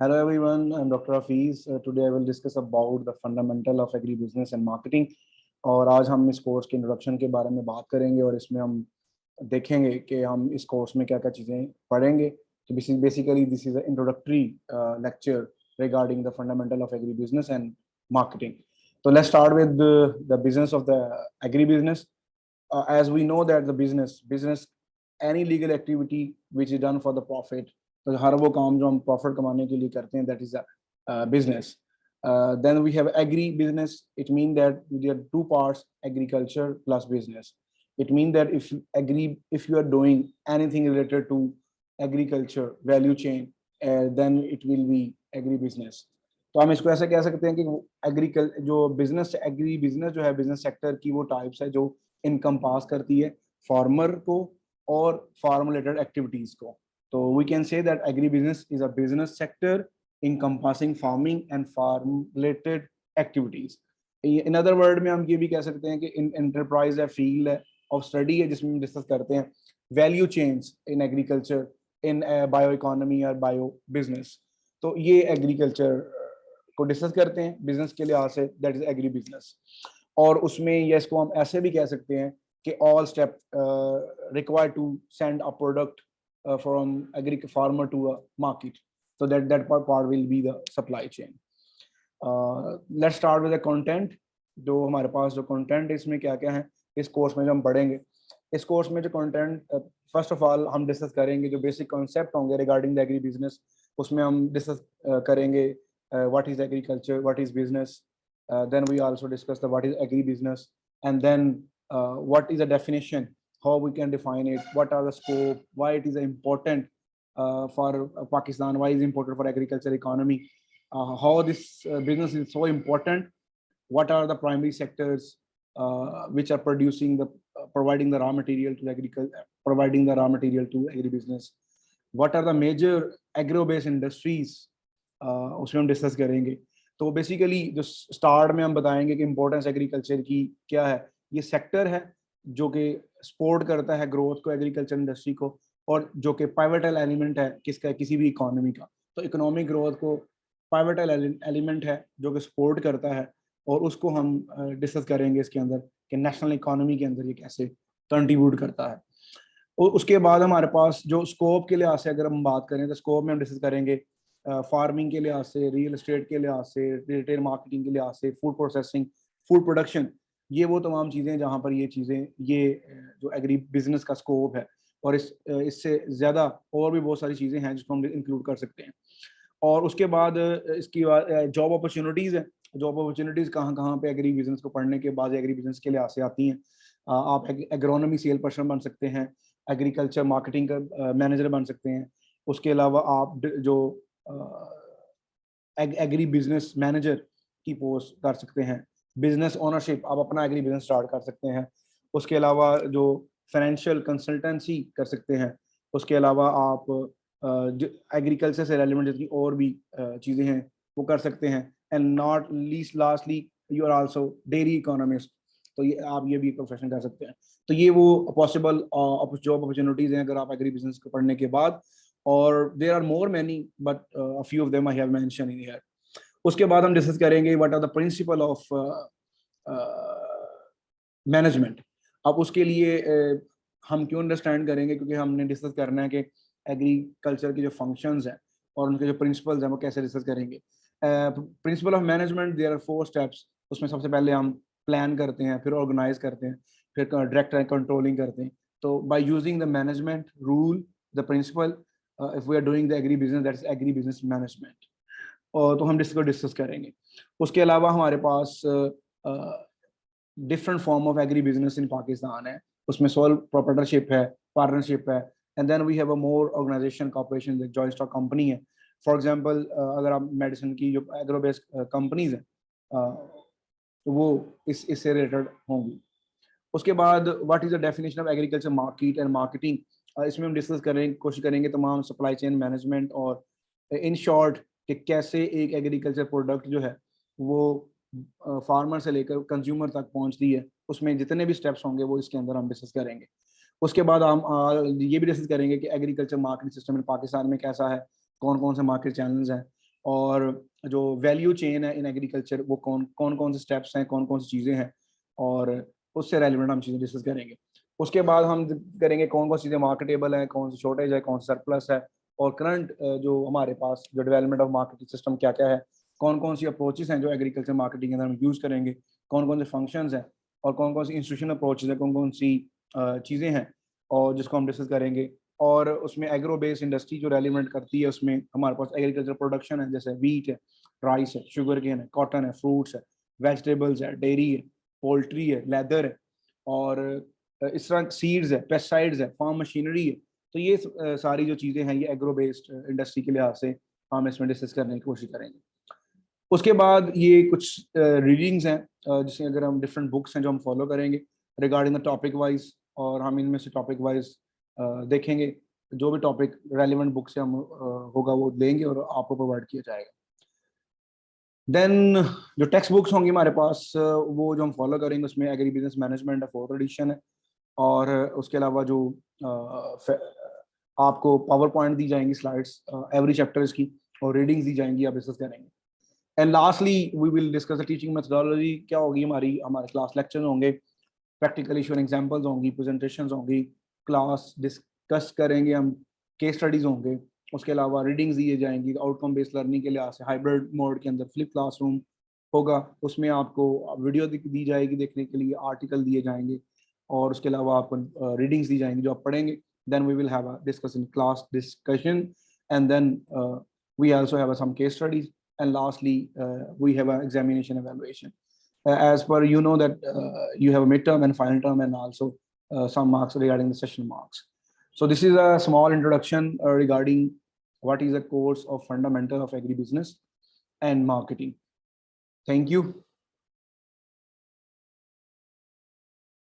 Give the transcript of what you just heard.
Hello everyone, I'm Dr. Hafiz. Today I will discuss about the fundamental of agribusiness and marketing. और आज हम इस course के introduction के बारे में बात करेंगे और इसमें हम देखेंगे कि हम इस कोर्स में क्या क्या चीज़ें पढ़ेंगे. तो basically this is introductory lecture regarding the fundamental of agribusiness and marketing. So let's start with the business of the agribusiness. As we know that the business, any legal activity which is done for the profit, तो हर वो काम जो हम profit कमाने के लिए करते हैं, that is a business. Then we have agri business. It means that there are two parts: agriculture plus business. It means that if you are doing anything related to agriculture value chain, then it will be agri business. तो हम इसको ऐसे कह सकते हैं कि agriculture जो agri business जो है, बिजनेस सेक्टर की वो टाइप्स है जो इनकम पास करती है फार्मर को और फार्म रिलेटेड एक्टिविटीज को. So we can say that agribusiness is a business sector encompassing farming and farm related activities. In other word में हम ये भी कह सकते हैं कि enterprise है, field है of study है जिसमें हम डिस्कस करते हैं value chains in agriculture, in bioeconomy और bio business. तो ये agriculture को डिस्कस करते हैं बिजनेस के लिहाज से, that is agri business. और उसमें ये इसको हम ऐसे भी कह सकते हैं कि all step required to send a product from farmer to a market. So that part will be the supply chain. Let's start with the content. जो हमारे पास जो content है इसमें क्या क्या है इस कोर्स में जो हम पढ़ेंगे. इस कोर्स में जो content फर्स्ट ऑफ ऑल हम डिस्कस करेंगे जो बेसिक कॉन्सेप्ट होंगे रिगार्डिंग द एग्री बिजनेस. उसमें हम डिस्कस करेंगे what is agriculture, what is business. Then we also discuss the what is agri business and then what is the definition, how we can define it, what are the scope, why it is important for Pakistan, why is important for agriculture economy, how this business is so important, what are the primary sectors which are providing the raw material to agriculture, providing the raw material to agribusiness, what are the major agro based industries, उसमें हम discuss करेंगे. तो basically जो start में हम बताएंगे कि importance agriculture की क्या है. ये सेक्टर है जो कि सपोर्ट करता है ग्रोथ को, एग्रीकल्चर इंडस्ट्री को, और जो कि पाइवटल एलिमेंट है किसका, किसी भी इकोनॉमी का. तो इकोनॉमिक ग्रोथ को पाइवटल एलिमेंट है जो कि सपोर्ट करता है, और उसको हम डिस्कस करेंगे इसके अंदर कि नेशनल इकोनॉमी के अंदर ये कैसे कंट्रीब्यूट करता है. और उसके बाद हमारे पास जो स्कोप के लिहाज से अगर हम बात करें तो स्कोप में हम डिस्कस करेंगे फार्मिंग के लिहाज से, रियल एस्टेट के लिहाज से, रिटेल मार्केटिंग के लिहाज से, फूड प्रोसेसिंग, फूड प्रोडक्शन. ये वो तमाम चीज़ें जहाँ पर ये चीज़ें, ये जो एग्री बिजनेस का स्कोप है, और इससे ज़्यादा और भी बहुत सारी चीज़ें हैं जिसको हम इंक्लूड कर सकते हैं. और उसके बाद इसकी जॉब अपॉर्चुनिटीज़ है. जॉब अपॉर्चुनिटीज़ कहाँ कहाँ पे एग्री बिजनेस को पढ़ने के बाद एग्री बिजनेस के लिहाज से आती हैं. आप एग्रोनॉमी सेल पर्सन बन सकते हैं, एग्रीकल्चर मार्केटिंग का मैनेजर बन सकते हैं. उसके अलावा आप जो एग्री बिजनेस मैनेजर की पोस्ट कर सकते हैं. बिजनेस ओनरशिप, आप अपना एग्री बिजनेस स्टार्ट कर सकते हैं. उसके अलावा जो फाइनेंशियल कंसल्टेंसी कर सकते हैं. उसके अलावा आप एग्रीकल्चर से रेलिवेंट जितनी और भी चीज़ें हैं वो कर सकते हैं. And not least lastly you are also dairy economist. तो ये आप ये भी प्रोफेशन कर सकते हैं. तो ये वो पॉसिबल जॉब अपॉर्चुनिटीज़ हैं अगर आप एग्री बिजनेस को पढ़ने के बाद. और there are more many but a few of them I have mention in here. उसके बाद हम डिस्कस करेंगे what are the principle of management. अब उसके लिए हम क्यों अंडरस्टैंड करेंगे, क्योंकि हमने डिस्कस करना है कि एग्रीकल्चर की जो फंक्शंस हैं और उनके जो प्रिंसिपल्स हैं वो कैसे डिस्कस करेंगे. Principle of management, there are 4 steps. उसमें सबसे पहले हम प्लान करते हैं, फिर ऑर्गेनाइज करते हैं, फिर डायरेक्ट एंड कंट्रोलिंग करते हैं. तो by using the management rule, the principle, if we are doing the agri business, that is agri business management. और तो हम इसको डिस्कस करेंगे. उसके अलावा हमारे पास different form of agri business in Pakistan है. उसमें सोल प्रोप्राइटरशिप है, पार्टनरशिप है, and then we have a more organization corporation, joint stock company है. फॉर एग्जांपल अगर आप मेडिसिन की जो एग्रो बेस्ड कंपनीज हैं तो वो इससे रिलेटेड होंगी. उसके बाद what is the definition of agriculture market and marketing. इसमें हम डिस्कस करेंगे, कोशिश करेंगे तमाम सप्लाई चेन मैनेजमेंट और इन शॉर्ट कि कैसे एक एग्रीकल्चर प्रोडक्ट जो है वो फार्मर से लेकर कंज्यूमर तक पहुंचती है. उसमें जितने भी स्टेप्स होंगे वो इसके अंदर हम डिस्कस करेंगे. उसके बाद हम ये भी डिस्कस करेंगे कि agriculture market system in Pakistan में कैसा है, कौन कौन से मार्केट चैनल्स हैं, और जो वैल्यू चेन है इन एग्रीकल्चर वो कौन कौन से स्टेप्स हैं, कौन कौन सी चीज़ें हैं, और उससे रेलिवेंट हम चीज़ें डिस्कस करेंगे। उसके बाद हम करेंगे कौन कौन सी चीज़ें मार्केटेबल है, कौन सी शॉर्टेज है, कौन सा सरप्लस है, और करंट जो हमारे पास जो डेवलपमेंट ऑफ मार्केटिंग सिस्टम क्या क्या है, कौन कौन सी अप्रोचेस हैं जो एग्रीकल्चर मार्केटिंग के अंदर हम यूज़ करेंगे, कौन कौन से फंक्शंस हैं, और कौन कौन सी इंस्टीट्यूशनल अप्रोचेस हैं, कौन कौन सी चीज़ें हैं, और जिसको हम डिस्कस करेंगे। और उसमें एग्रो बेस्ड इंडस्ट्री जो रेलिवेंट करती है, उसमें हमारे पास एग्रीकल्चर प्रोडक्शन है, जैसे व्हीट है, राइस है, शुगर केन है, कॉटन है, फ्रूट्स है, वेजिटेबल्स है, डेयरी है, पोल्ट्री है, लेदर है, और इस तरह सीड्स है, पेस्टिसाइड्स है, फार्म मशीनरी है। तो ये सारी जो चीज़ें हैं ये एग्रो बेस्ड इंडस्ट्री के लिहाज से हम इसमें डिस्कस करने की कोशिश करेंगे। उसके बाद ये कुछ रीडिंग्स हैं, जिसमें अगर हम डिफरेंट बुक्स हैं जो हम फॉलो करेंगे रिगार्डिंग द टॉपिक वाइज, और हम इनमें से टॉपिक वाइज देखेंगे। जो भी टॉपिक रेलिवेंट बुक से हम होगा वो लेंगे और आपको प्रोवाइड किया जाएगा। देन जो टेक्स्ट बुक्स होंगी हमारे पास, वो जो हम फॉलो करेंगे उसमें एग्री बिजनेस मैनेजमेंट है, 4th एडिशन है, और उसके अलावा जो आपको पावर पॉइंट दी जाएंगी स्लाइड्स एवरी चैप्टर्स की, और रीडिंग्स दी जाएंगी, आप डिस्कस करेंगे। And lastly we will discuss the teaching methodology. क्या होगी हमारे क्लास लेक्चर होंगे, प्रैक्टिकल इशू एग्जांपल्स होंगी, प्रेजेंटेशंस होंगी, क्लास डिस्कस करेंगे हम, केस स्टडीज होंगे। उसके अलावा रीडिंग्स दिए जाएंगी आउटकम बेस्ड लर्निंग के लिहाज से। हाइब्रिड मोड के अंदर फ्लिप क्लासरूम होगा, उसमें आपको वीडियो दी जाएगी देखने के लिए, आर्टिकल दिए जाएंगे, और उसके अलावा आपको रीडिंग्स दी जाएंगी जो आप पढ़ेंगे। Then we will have a discussion, class discussion, and then we also have some case studies, and lastly we have an examination evaluation. As per you know that you have a midterm and final term, and also some marks regarding the session marks. So this is a small introduction regarding what is a course of fundamental of agribusiness and marketing. Thank you.